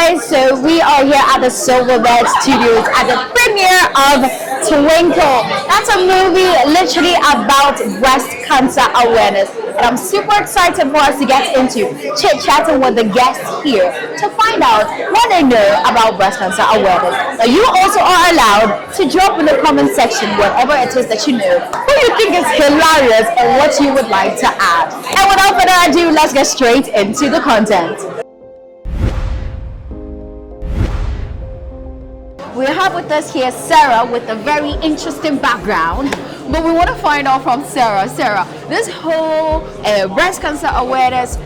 guys, so we are here at the Silverbird Studios at the premiere of Twinkle. That's a movie literally about breast cancer awareness. And I'm super excited for us to get into chit-chatting with the guests here to find out what they know about breast cancer awareness. Now, you also are allowed to drop in the comment section whatever it is that you know, who you think is hilarious, and what you would like to add. And without further ado, let's get straight into the content. We have with us here Sarah with a very interesting background, but we want to find out from Sarah. Sarah, this whole breast cancer awareness,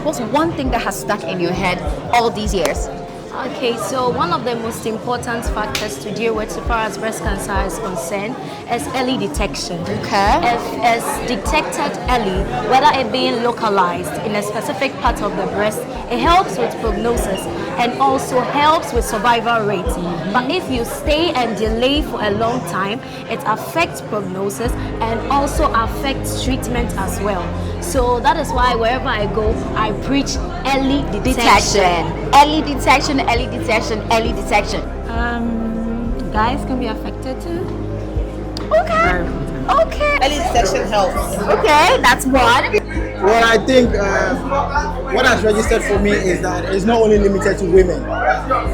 what's one thing that has stuck in your head all these years? Okay, so one of the most important factors to deal with so far as breast cancer is concerned is early detection. Okay. If it's detected early, whether it being localized in a specific part of the breast, it helps with prognosis and also helps with survival rate. But if you stay and delay for a long time, it affects prognosis and also affects treatment as well. So that is why wherever I go, I preach early detection. Early detection. Guys can be affected too. Okay. Early detection helps. Okay, that's one. Well, I think what has registered for me is that it's not only limited to women.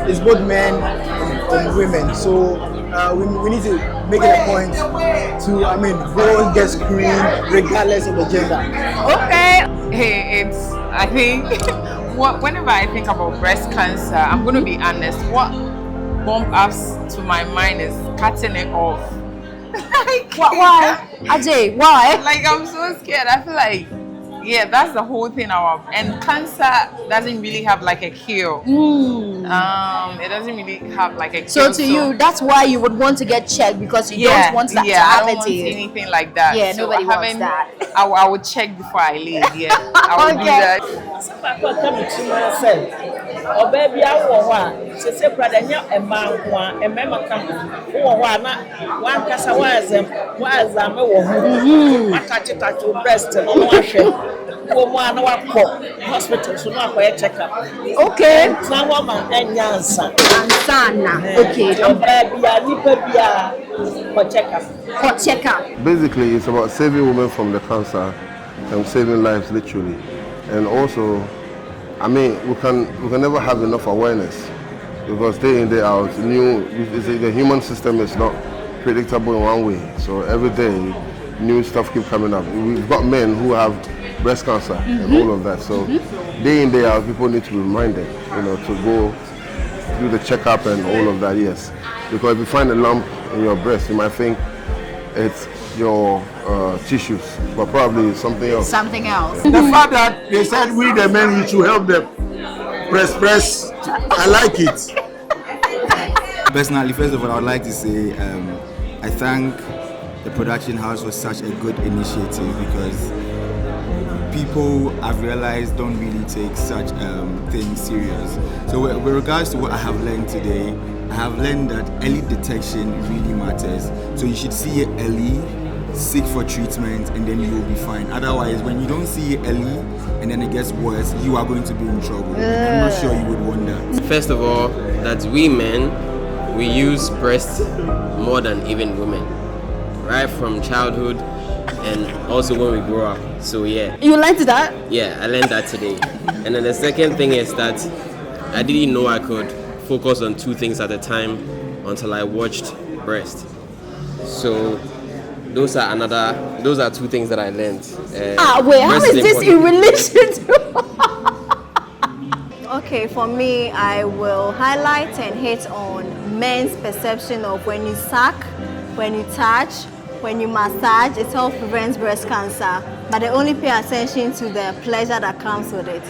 It's both men and women. So we need to make it a point to, go and get screened regardless of the gender. Okay. Hey, I think, whenever I think about breast cancer, I'm going to be honest, what bump ups to my mind is cutting it off. Why? Ajay, why? Like, I'm so scared. I feel like, yeah, that's the whole thing. And cancer doesn't really have like a cure. It doesn't really have like a cure. So to you, that's why you would want to get checked, because you don't want that to I happen don't want to you. anything like that. Yeah, so nobody wants that. I would check before I leave. Yeah, I would do that. Hospital, so now for a checkup. Okay. For checkup. Basically, it's about saving women from the cancer and saving lives literally. And also, we can never have enough awareness, because day in, day out, the human system is not predictable in one way. So every day, new stuff keeps coming up. We've got men who have breast cancer and all of that. So day in, day out, people need to be reminded, to go do the checkup and all of that, yes. Because if you find a lump in your breast, you might think it's your tissues, but probably it's something else. Something else. The fact that they said we the men, we should help them press, I like it. Personally, first of all, I would like to say I thank the production house for such a good initiative, because people I've realized don't really take such things serious. So with regards to what I have learned today, I have learned that early detection really matters. So you should see it early, seek for treatment, and then you will be fine. Otherwise, when you don't see it early and then it gets worse, you are going to be in trouble. I'm not sure you would want that. First of all, that we men, we use breast more than even women, right from childhood and also when we grow up. So yeah. You learned that? Yeah, I learned that today. And then the second thing is that I didn't know I could focus on two things at a time until I watched breast. So those are two things that I learned. Wait, how is this in relation to? Okay, for me, I will highlight and hit on men's perception of when you suck, when you touch, when you massage, it helps prevent breast cancer, but they only pay attention to the pleasure that comes with it.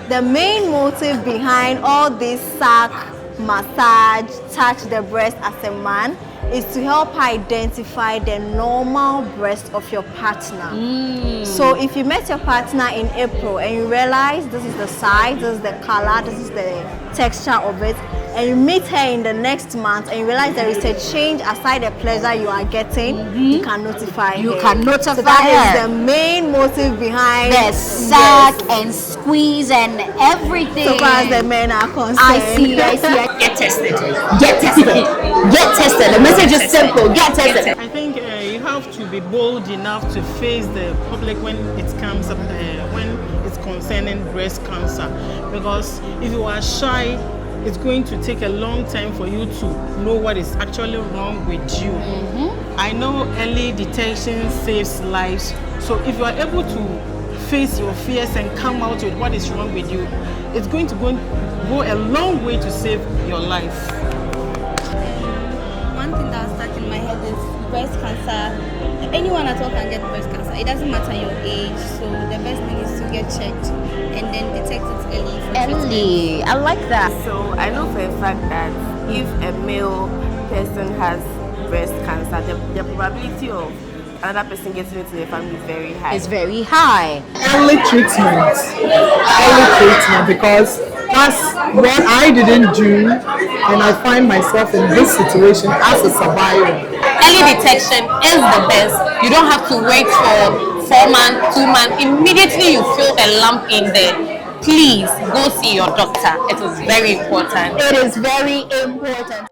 The main motive behind all this suck, massage, touch the breast as a man is to help identify the normal breast of your partner. So if you met your partner in April and you realize this is the size, this is the color, this is the texture of it, and you meet her in the next month and you realize there is a change aside the pleasure you are getting, you can notify her. You can notify so that her. is the main motive behind The sack and squeeze and everything. So far as the men are concerned. I see. Get tested. Get tested. Get tested. The message is simple. Get tested. I think you have to be bold enough to face the public when it comes up, when it's concerning breast cancer. Because if you are shy, it's going to take a long time for you to know what is actually wrong with you. I know early detection saves lives. So if you are able to face your fears and come out with what is wrong with you, it's going to go a long way to save your life. One thing that was stuck in my head is breast cancer. Anyone at all can get breast cancer. It doesn't matter your age. So the best thing is to get checked and then detect it early. Early. I like that. So I know for a fact that if a male person has breast cancer, the probability of another person getting into the family is very high. It's very high. Early treatment, because that's what I didn't do, and I find myself in this situation as a survivor. Early detection is the best. You don't have to wait for 4 months, 2 months. Immediately you feel a lump in there, please go see your doctor. It is very important. It is very important.